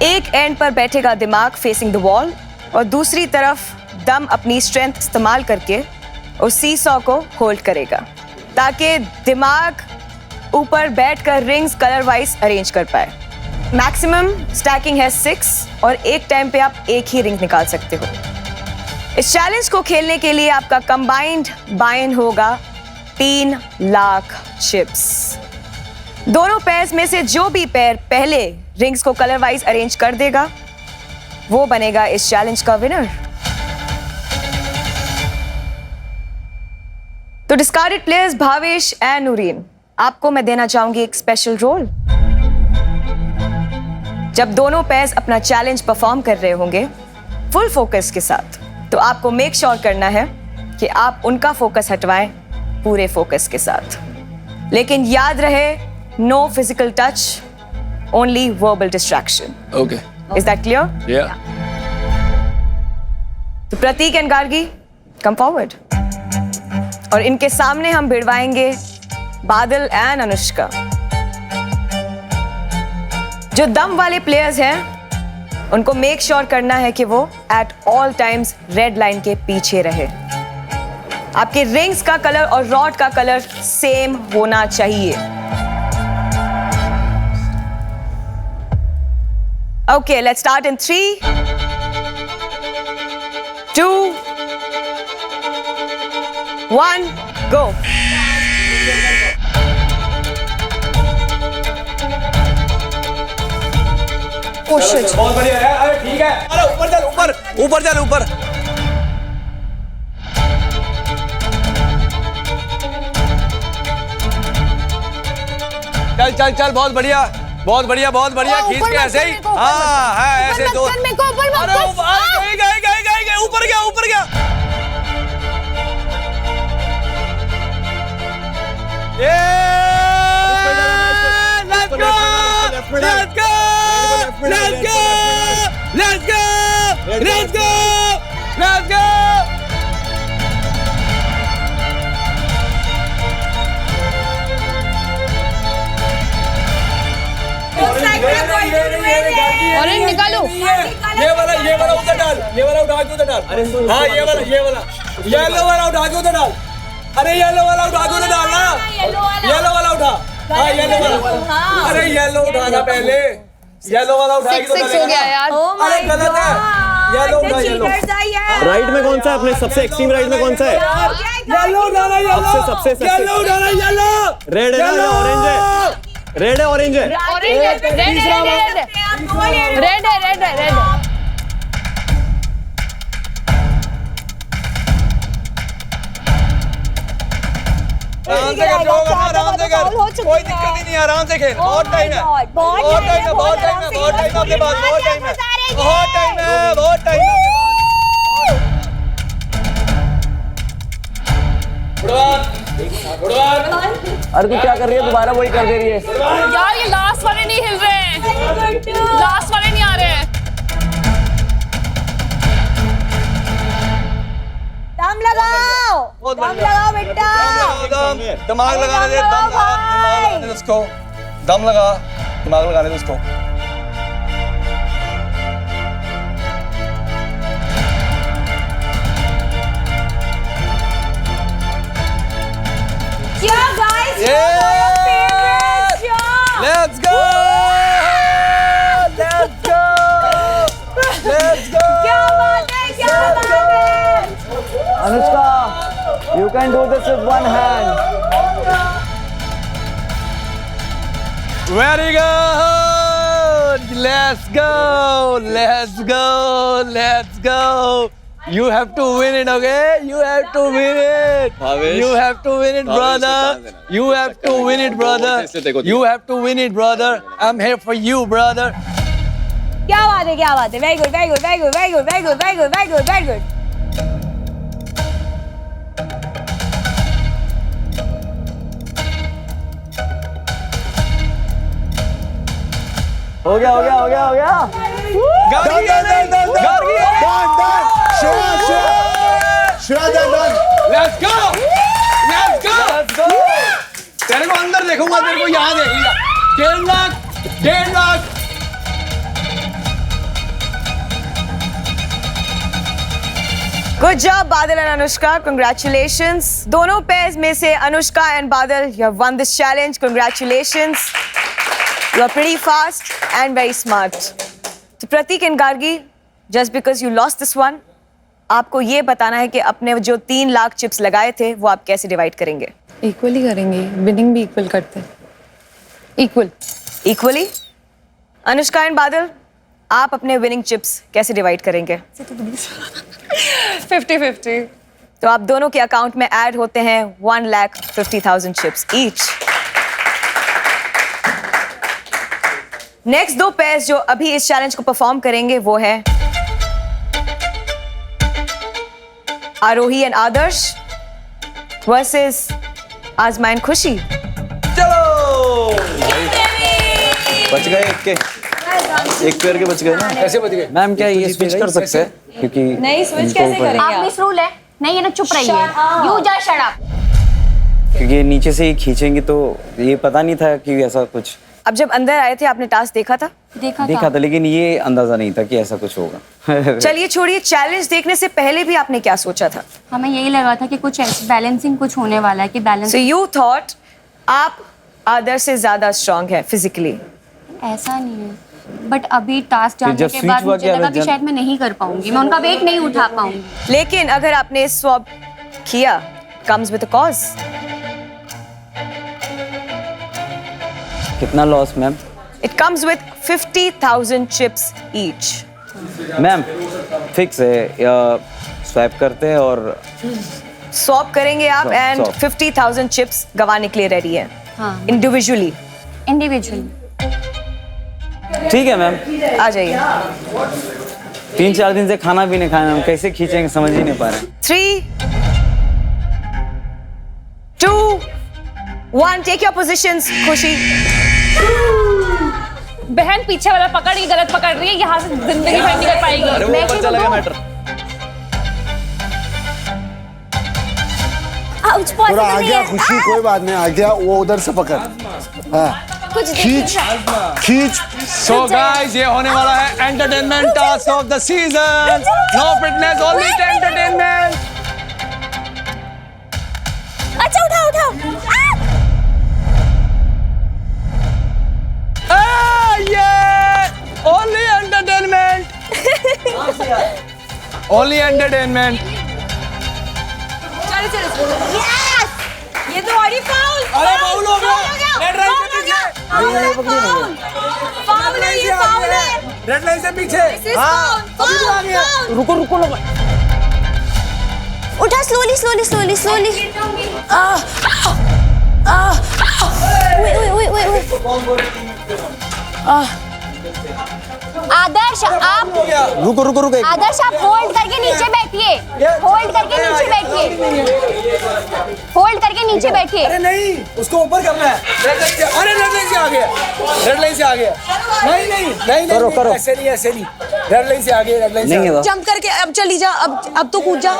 एक एंड पर बैठेगा दिमाग फेसिंग द वॉल और दूसरी तरफ दम अपनी स्ट्रेंथ इस्तेमाल करके उस सीसॉ को होल्ड करेगा ताकि दिमाग ऊपर बैठकर रिंग्स कलर वाइज अरेंज कर पाए। मैक्सिमम स्टैकिंग है 6 और एक टाइम पे आप एक ही रिंग निकाल सकते हो। इस चैलेंज को खेलने के लिए आपका कंबाइंड बाइन होगा 3 लाख चिप्स। दोनों पैर्स में से जो भी पैर पहले रिंग्स को कलर वाइज अरेंज कर देगा वो बनेगा इस चैलेंज का विनर। तो discarded players Bhavesh and Noorin, आपको मैं देना चाहूंगी एक स्पेशल रोल। जब दोनों पैर्स अपना चैलेंज परफॉर्म कर रहे होंगे फुल फोकस के साथ, तो आपको मेक श्योर करना है कि आप उनका फोकस हटवाएं पूरे फोकस के साथ। लेकिन याद रहे, no physical touch, only verbal distraction. Okay, is that clear? Yeah. तो Prateek and Gargi, come forward. और इनके सामने हम भिड़वाएंगे बादल एंड अनुष्का। जो दम वाले प्लेयर्स हैं उनको मेक श्योर करना है कि वो at all times red line के पीछे रहे। आपके रिंग्स का कलर और रॉड का कलर सेम होना चाहिए। Okay, let's start in 3, 2, 1, go. Oh shit. बहुत बढ़िया है, अरे ठीक है, अरे ऊपर चल, ऊपर ऊपर चल, ऊपर। चल चल चल, बहुत बढ़िया, बहुत बढ़िया, बहुत बढ़िया, खींच के ऐसे ही, हाँ है ऐसे दो, अरे गए, ऊपर गया, ऊपर गया, let's go, let's go, let's go, let's go, let's go, let's go. Orange निकालो। ये वाला उधर डाल, ये वाला उठा के उधर डाल। हाँ ये वाला येलो वाला उठा के उधर डाल। अरे येलो वाला उठा के उधर डाल ना, येलो वाला उठा, हाँ येलो वाला, अरे येलो उठाना पहले, येलो वाला उठा के उधर हो गया यार। अरे गलत है, येलो उठा, येलो। राइट में कौन सा है अपने सबसे एक्सट्रीम राइट में कौन सा है? येलो उठाना, येलो, सबसे येलो उठाना, येलो। रेड है ना, ऑरेंज है, रेड है, ऑरेंज है, रेड। आराम से कर, आराम से कर, कोई दिक्कत ही नहीं, आराम से खेल, बहुत टाइम है, बहुत टाइम है, बहुत टाइम है, बहुत टाइम है अपने पास, बहुत टाइम है, बहुत टाइम है, बहुत टाइम है। अरे तू क्या कर रही है, दोबारा वही कर दे रही है यार। ये लास्ट वाले नहीं हिल रहे हैं, लास्ट वाले नहीं आ रहे हैं। दम लगाओ, दम लगाओ बेटा, दिमाग लगाने दे, दम लगाने दे उसको, दम लगा, दिमाग लगाने दे उसको। क्या guys, Let's go! Let's go! Let's go! क्या बात है, क्या बात है। Anushka, you can do this with one hand. Very good! Let's go! Let's go! Let's go! You have to win it, okay? You have to win it. You have to win it, brother. You have to win it, brother. You have to win it, brother. I'm here for you, brother. क्या बात है, क्या बात है, very good, very good, very good, very good, very good, very good, very good, very good. हो गया, हो गया, हो गया, हो गया। Let's go! Let's go! Let's go! तेरे को अंदर देखूंगा, तेरे को यहाँ देख लिया। 1.5 lakh, 1.5 lakh. Good job, Badal and Anushka. Congratulations. दोनों पेयर्स में से Anushka and Badal, you have won this challenge. Congratulations. You are pretty fast and very smart. तो प्रतीक and Gargi, just because you lost this one, आपको ये बताना है कि अपने जो 3 लाख चिप्स लगाए थे वो आप कैसे डिवाइड करेंगे? इक्वली करेंगे, विनिंग भी इक्वल करते हैं, इक्वली। अनुष्का एंड बादल, आप अपने विनिंग चिप्स कैसे डिवाइड करेंगे? 50-50। तो आप दोनों के अकाउंट में ऐड होते हैं 1,50,000 चिप्स ईच। नेक्स्ट 2 पेयर्स जो अभी इस चैलेंज को परफॉर्म करेंगे वो है आरोही एंड आदर्श वर्सेस आजमाइन खुशी। चलो बच गए एक पेयर के बच गए ना। कैसे बच गए मैम? क्या ये स्विच कर सकते हैं? क्योंकि नहीं, स्विच कैसे करेंगे आप? मिस रूल है नहीं, ये ना चुप रहिए, यू जस्ट शट अप। क्योंकि नीचे से ही खींचेंगे तो ये पता नहीं था कि ऐसा कुछ। अब जब अंदर आए थे आपने टास्क देखा था? देखा था, लेकिन ये अंदाजा नहीं था कि ऐसा कुछ होगा। चलिए छोड़िए, चैलेंज देखने से पहले भी आपने क्या सोचा था? हमें यही लगा था कि कुछ बैलेंसिंग कुछ होने वाला है, कि बैलेंस। So you thought आप आदर्श से ज्यादा स्ट्रांग है फिजिकली? ऐसा नहीं है। बट अभी टास्क फिर जब जानने के switch बाद हुआ मुझे क्या, लगा मैं कि शायद मैं नहीं कर पाऊंगी, मैं उनका वेट नहीं उठा पाऊंगी। लेकिन अगर आपने स्वैप किया, comes with a cause. कितना loss ma'am? It comes with 50,000 chips each. Ma'am fix है, स्वैप करते हैं और स्वैप करेंगे आप Swap, एंड swap. 50,000 चिप्स गवाने के लिए रेडी है हाँ इंडिविजुअली। इंडिविजुअली। ठीक है मैम। आ जाइए। 3-4 दिन से खाना भी नहीं खाया मैम, कैसे खींचेंगे समझ ही नहीं पा रहे। 3, 2, 1, टेक योर पोजीशंस। खुशी बहन पीछे वाला पकड़, ये गलत पकड़ रही है, यहाँ से जिंदगी भर नहीं कर पाएगी। मैं ऊपर चला गया मैटर। थोड़ा आ गया खुशी, कोई बात नहीं, आ गया वो उधर से पकड़। हाँ खींच खींच। सो गाइस, ये होने वाला है entertainment task of the season. No fitness, only entertainment. अच्छा उठाओ उठाओ। ये ओनली एंटरटेनमेंट, ओनली एंटरटेनमेंट। चलो चलो। यस, ये तो बड़ी फाउल। अरे फाउल हो गया, रेड लाइन से पीछे। फाउल है, ये फाउल है। रेड लाइन से पीछे। हाँ अभी तो आ गया। रुको रुको रुको। उठा स्लोली स्लोली स्लोली स्लोली। आदर्श आप रुको रुको रुको। आदर्श आप होल्ड करके नीचे बैठिए, होल्ड करके नीचे बैठिए, होल्ड करके नीचे बैठिए। अरे नहीं, उसको ऊपर करना है। अरे रेड लाइन से आ गया, रेड लाइन से आ गया। नहीं नहीं नहीं करो, करो। ऐसे नहीं, ऐसे नहीं। रेड लाइन से आ गया, रेड लाइन से नहीं आ गया। है जंप करके अब चली जा, अब तो कूद जा।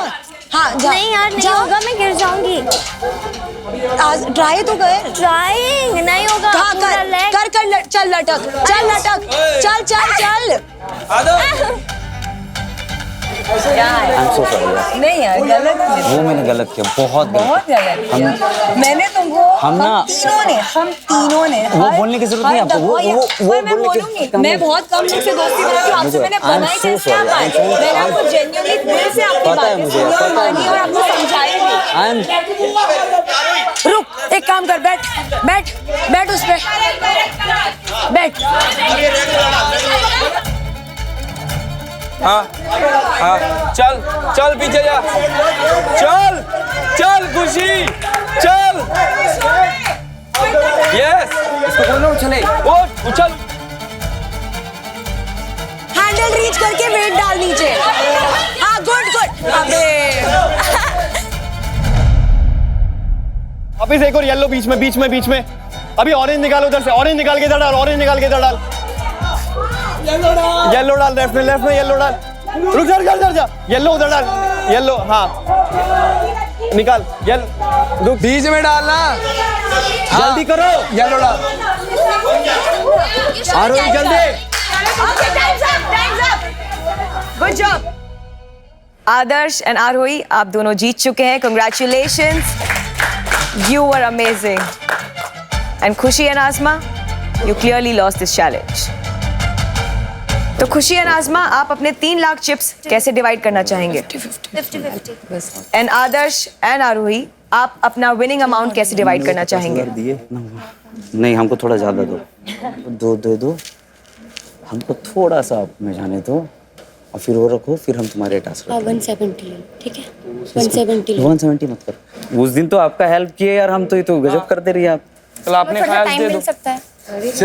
हाँ जा। नहीं यार नहीं होगा, मैं गिर जाऊंगी। आज ट्राई तो कर। ट्राइंग नहीं होगा। हाँ पूरा कर leg- कर कर, चल लटक, चल लटक, चल चल चल। I'm so sorry। नहीं यार, गलत वो मैंने गलत किया, बहुत गलत। मैंने तुमको हम तीनों ने वो बोलने की जरूरत नहीं आपको, वो मैं बोलूंगी। मैं बहुत कम लोग से दोस्ती बनाती हूँ, आपसे मैंने बनाई कैसे आप आए? मैंने आपको जेन्युइनली दिल से आपकी पता है बातें मुझे, सुनी और पता है मानी और आपको समझाई भी। रुक, एक काम कर, बैठ बैठ बैठ उस पे, बैठ। हाँ हाँ चल चल पीछे जा, चल चल खुशी चल। यस इसको बोलो उछले, उछल। हैंडल रीच करके वेट डाल नीचे। हाँ गुड गुड। अबे वापिस एक और येलो बीच में, बीच में बीच में। अभी ऑरेंज निकालो उधर से, ऑरेंज निकाल के इधर डाल, ऑरेंज निकाल के इधर डाल। येलो डाल, लेफ्ट में येलो डाल। रुक जा, येलो उधर डाल, येलो। हाँ निकाल, येलो रुक, बीच में डालना। जल्दी करो, येलो डाल। आरोही जल्दी। Good job. Adarsh and Arohi, आप दोनों जीत चुके हैं। Congratulations, you were amazing. And Khushi and Asma, you clearly lost this challenge. तो खुशी एंड आसमा, आप अपने 3 लाख चिप्स कैसे डिवाइड करना चाहेंगे? 50-50। एंड आदर्श एंड आरोही, आप अपना विनिंग अमाउंट कैसे डिवाइड करना चाहेंगे? दिए नहीं, हमको थोड़ा ज्यादा दो, दो हमको थोड़ा सा आप में जाने दो और फिर वो रखो, फिर हम तुम्हारे टास्क 170, ठीक है 170। 170 मत करो। उस दिन तो आपका हेल्प किए यार, हम तो ये तो गजब करते रहे आप। कल आपने खाया दे दो। सकता है। इसके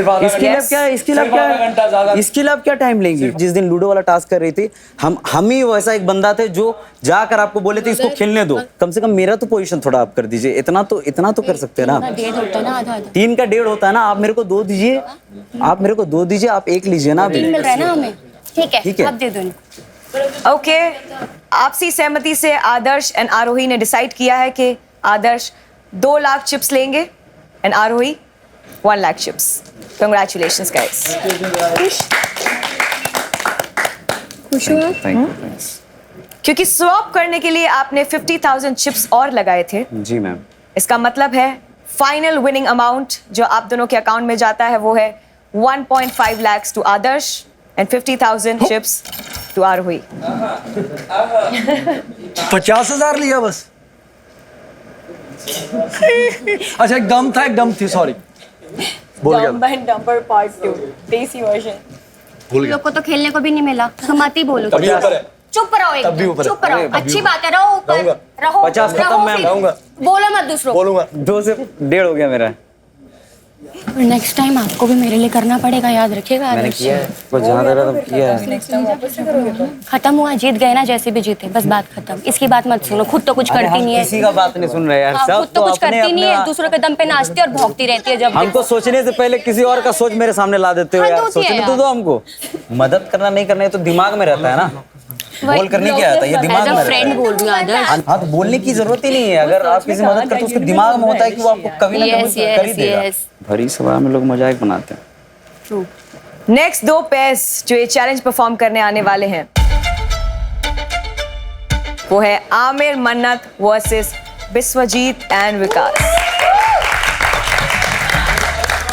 लिए आप क्या टाइम लेंगे? जिस दिन लूडो वाला टास्क कर रही थी, हम ही वैसा एक बंदा थे जो जाकर आपको बोले थे इसको खेलने दो। कम से कम मेरा तो पोजीशन थोड़ा आप कर दीजिए, इतना तो कर सकते हैं ना। 1.5 होता है ना, आधा 3 का 1.5 होता है ना। आप मेरे को 2 दीजिए, आप एक लीजिए ना। 3 मिल रहा है ना हमें। ठीक ठीक है, है। अब दे दो इनको। ओके, आपसी सहमति से आदर्श एंड आरोही ने डिसाइड किया है कि आदर्श 2 लाख चिप्स लेंगे and Aarohi 1 lakh chips. Congratulations guys. खुश हो आप? क्योंकि स्वैप करने के लिए आपने 50,000 चिप्स और लगाए थे। जी मैम। इसका मतलब है फाइनल विनिंग अमाउंट जो आप दोनों के अकाउंट में जाता है वो है 1.5 lakhs to Adarsh and 50,000 chips to Arohi. 50,000 लिया बस। अच्छा एक दम थी सॉरी। बोल गया। Dumb and Dumber Part 2 देसी वर्जन। तुम लोग को तो खेलने को भी नहीं मिला, तो मत ही बोलो। तभी ऊपर है। चुप रहो तब भी एकदम, ऊपर है। चुप रहो। अरे, अच्छी बात है, रहो ऊपर, रहो 50 खत्म, मैं फिर। रहूंगा। बोलो मत दूसरों को। बोलूंगा। 2 से 1.5 हो गया मेरा। नेक्स्ट टाइम आपको भी मेरे लिए करना पड़ेगा, याद रखिएगा मैंने आदर्श। किया है, बस जहाँ दे रहा था किया है। खत्म हुआ, जीत गए ना, जैसे भी जीते, बस बात खत्म। इसकी बात मत सुनो, खुद तो कुछ अरे करती हम नहीं है। किसी का बात नहीं सुन रहे यार, हाँ, सब खुद तो कुछ अपने करती नहीं है, अपना- दूसरों के दम पे नाचती और भौंकती रहती है जब हमको सोचने से पहले किसी और का सोच मेरे सामने ला देते हो हाँ, यार। तो होती है सोचने तो यार। दो हमको। मदद करना नहीं करना ये तो दिमाग में रहता है ना। बोल करने क्या आता है, ये दिमाग में रहता फ्रेंड है। बोल रही हूँ आदर्श। हाँ तो बोलने की जरूरत ही नहीं है। अगर आप किसी मदद करते हो उसके दिमाग में होता है कि वो आपको कभी ना कभी कर ही देगा। भरी सभा में लोग मजाक बनाते हैं। नेक्स्ट 2 पेयर्स जो ये चैलेंज परफॉर्म करने आने वाले हैं वो है Aamir Mannat versus Biswajit and Vikas.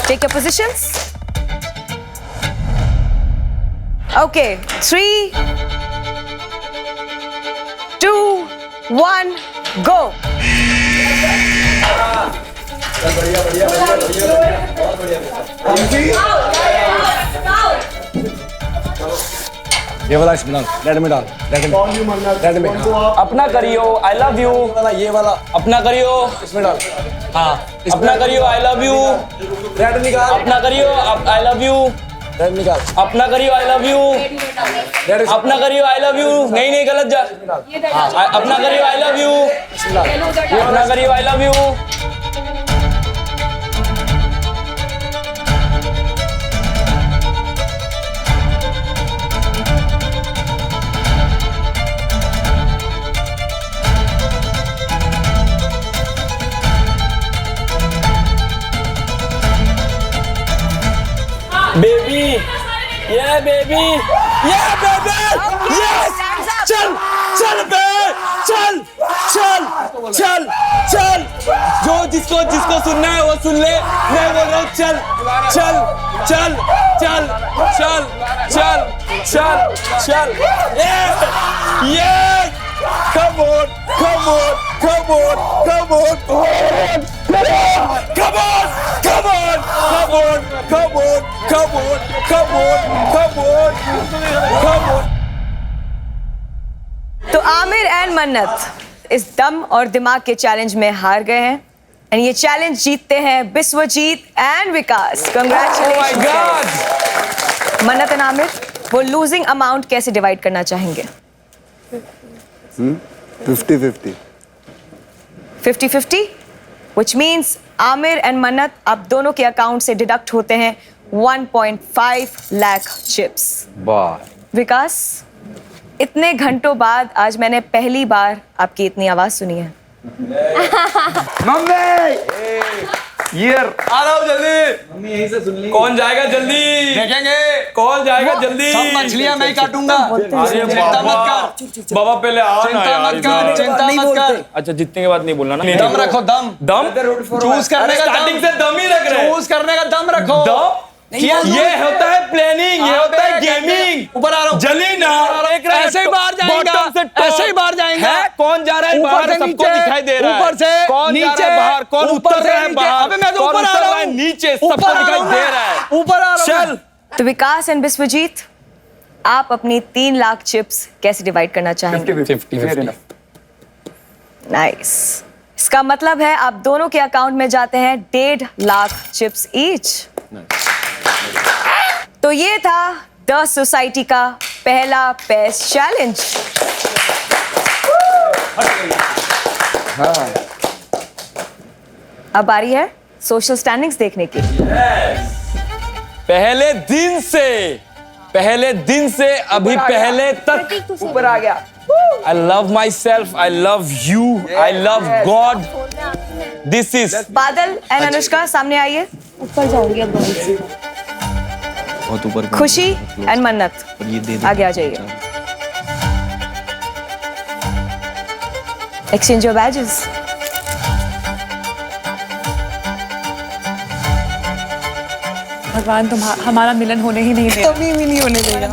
Take your positions. Okay 3 2 1 go. ये वाला इसमें डाल, रेड में डाल, रेड में। अपना करियो, आई लव यू। ये वाला अपना करियो, इसमें डाल। हाँ अपना करियो, आई लव यू। रेड निकाल। अपना करियो, आई लव यू। रेड निकाल। अपना करियो, आई लव यू। अपना करियो, आई लव यू। नहीं गलत जा। अपना करियो, आई लव यू। अपना करियो, आई लव यू। बेबी, ये बेबी, यस, चल बे, चल। जो जिसको सुनना है वो सुन ले। मैं बोल रहा हूँ चल। ये come on. तो आमिर एंड मन्नत इस दम और दिमाग के चैलेंज में हार गए हैं एंड ये चैलेंज जीतते हैं बिस्वजीत एंड विकास। कांग्रेचुलेशंस। मन्नत एंड आमिर, वो लूजिंग अमाउंट कैसे डिवाइड करना चाहेंगे? 50-50 50-50 which means आमिर एंड मन्नत आप दोनों के अकाउंट से डिडक्ट होते हैं 1.5 लाख चिप्स। वाह। विकास, इतने घंटों बाद आज मैंने पहली बार आपकी इतनी आवाज सुनी है। आ रहा हूँ जल्दी। मम्मी यहीं से सुन ली। कौन जाएगा जल्दी? देखेंगे कौन जाएगा जल्दी? सब मछलियां मैं ही काटूंगा। अरे चिंता मत कर। बाबा पहले आ ना चिंता यार मत कर, चिंता मत कर। अच्छा जितने के बाद नहीं बोलना ना। दम रखो, दम। चूज करने का स्टार्टिंग से दम ही रख रहे हैं। चूज करने का दम रखो। दम? ये होता है प्लानिंग, ये होता है गेमिंग। ऊपर आ रहा हूँ। जल्दी ना। ऐसे ही बाहर जाएगा। बॉटम से टॉप। ऐसे ही बाहर जाएंगे। है? कौन जा रहा है ऊपर बाहर? से सबको नीचे, दिखाई दे रहा है। ऊपर से कौन जा नीचे, रहा है बाहर? कौन ऊपर उतर से रहा है नीचे। बाहर? अबे मैं तो कौन ऊपर आ उतर रहा रहा है हूँ। नीचे? ऊपर सबको आ रहा दिखाई हूँ दे मैं। रहा है। ऊपर आ रहा हूँ चल। तो विकास एंड बिस्वजीत, आप अपनी 3 लाख चिप्स कैसे डिवाइड करना चाहेंगे? 50-50 नाइस। इसका मतलब है आप दोनों के अकाउंट में जाते हैं 1.5 लाख चिप्स ईच। तो ये था द सोसाइटी का पहला पेस चैलेंज। अब बारी है सोशल स्टैंडिंग्स देखने की। पहले दिन से अभी पहले तक ऊपर आ गया। I love myself, I love you, I love God. This is बादल एंड अनुष्का सामने आइए। ऊपर जाऊंगी अब बहुत ऊपर। खुशी एंड मन्नत आगे आ जाइए। Exchange your badges. भगवान हमारा मिलन होने ही नहीं देगा, कभी भी नहीं होने देगा।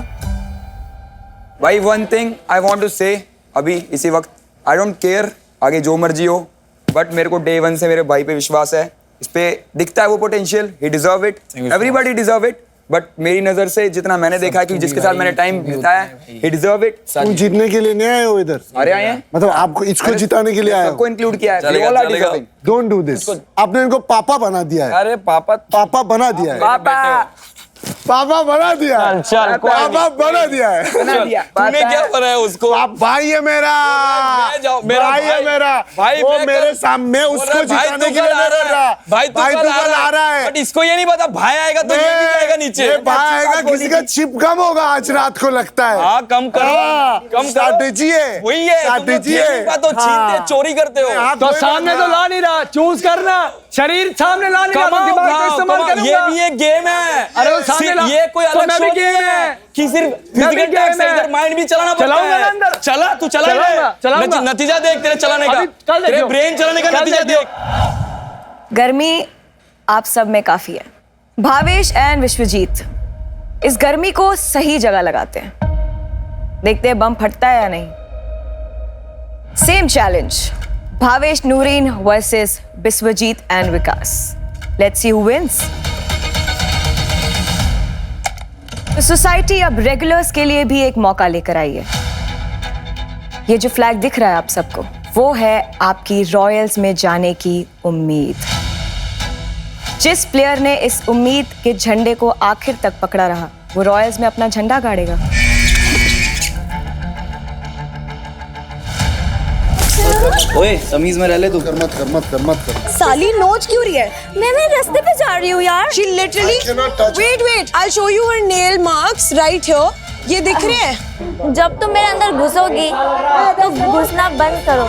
भाई one thing I want to say अभी इसी वक्त, आई डोंट केयर आगे जो मर्जी हो, बट मेरे को डे वन से मेरे भाई पे विश्वास है, इस पे दिखता है वो potential, he deserve it, everybody deserve it, but मेरी नजर से जितना मैंने देखा है कि जिसके साथ मैंने टाइम बिताया है, ही डिजर्व इट। तुम जीतने के लिए नहीं आए हो इधर? अरे आए हैं, मतलब आपको इसको जिताने के लिए आए हो? सबको इंक्लूड किया है। Don't do this. आपने इनको पापा बना दिया है। अरे पापा बना दिया है। पापा बना दिया है। पापा बना दिया है। तूने क्या बनाया उसको? भाई है मेरा, भाई है मेरा, वो मेरे सामने उसको जिताने के लिए लड़ रहा। भाई तू कल आ रहा है, बट इसको ये नहीं पता भाई आएगा तो ये भी जाएगा नीचे। ये भाई आएगा, किसी का चिप कम होगा आज रात को लगता है। हाँ कम करो, स्ट्रैटेजी है, वही है स्ट्रैटेजी है। तो छीनते चोरी करते हो तो सामने तो ला नहीं रहा, चूज करना, शरीर सामने ला नहीं रहा, तो दिमाग का इस्तेमाल करूंगा। ये भी एक गेम है। अरे वो सामने ला, ये कोई अलग तो गेम है कि सिर्फ फिजिकल टैक्स है, इधर माइंड भी चलाना पड़ता है। चला तू चला, नतीजा देख तेरे चलाने का, तेरे ब्रेन चलाने का नतीजा देख। गर्मी आप सब में काफी है। भावेश एंड विश्वजीत इस गर्मी को सही जगह लगाते हैं, देखते हैं बम फटता है या नहीं। Same challenge, Bhavesh Noorin versus Vishwajit and Vikas. Let's see who wins. Society अब रेगुलर्स के लिए भी एक मौका लेकर आई है। ये जो फ्लैग दिख रहा है आप सबको, वो है आपकी रॉयल्स में जाने की उम्मीद। जिस प्लेयर ने इस उम्मीद के झंडे को आखिर तक पकड़ा रहा, वो रॉयल्स में अपना झंडा गाड़ेगा। ओए तमीज में रह ले तू। कर मत कर। साली नोच क्यों रही है? मैं रास्ते पे जा रही हूँ यार। She literally wait I'll show you her nail marks right here. ये दिख रहे हैं? जब तुम मेरे अंदर घुसोगी तो घुसना बंद करो।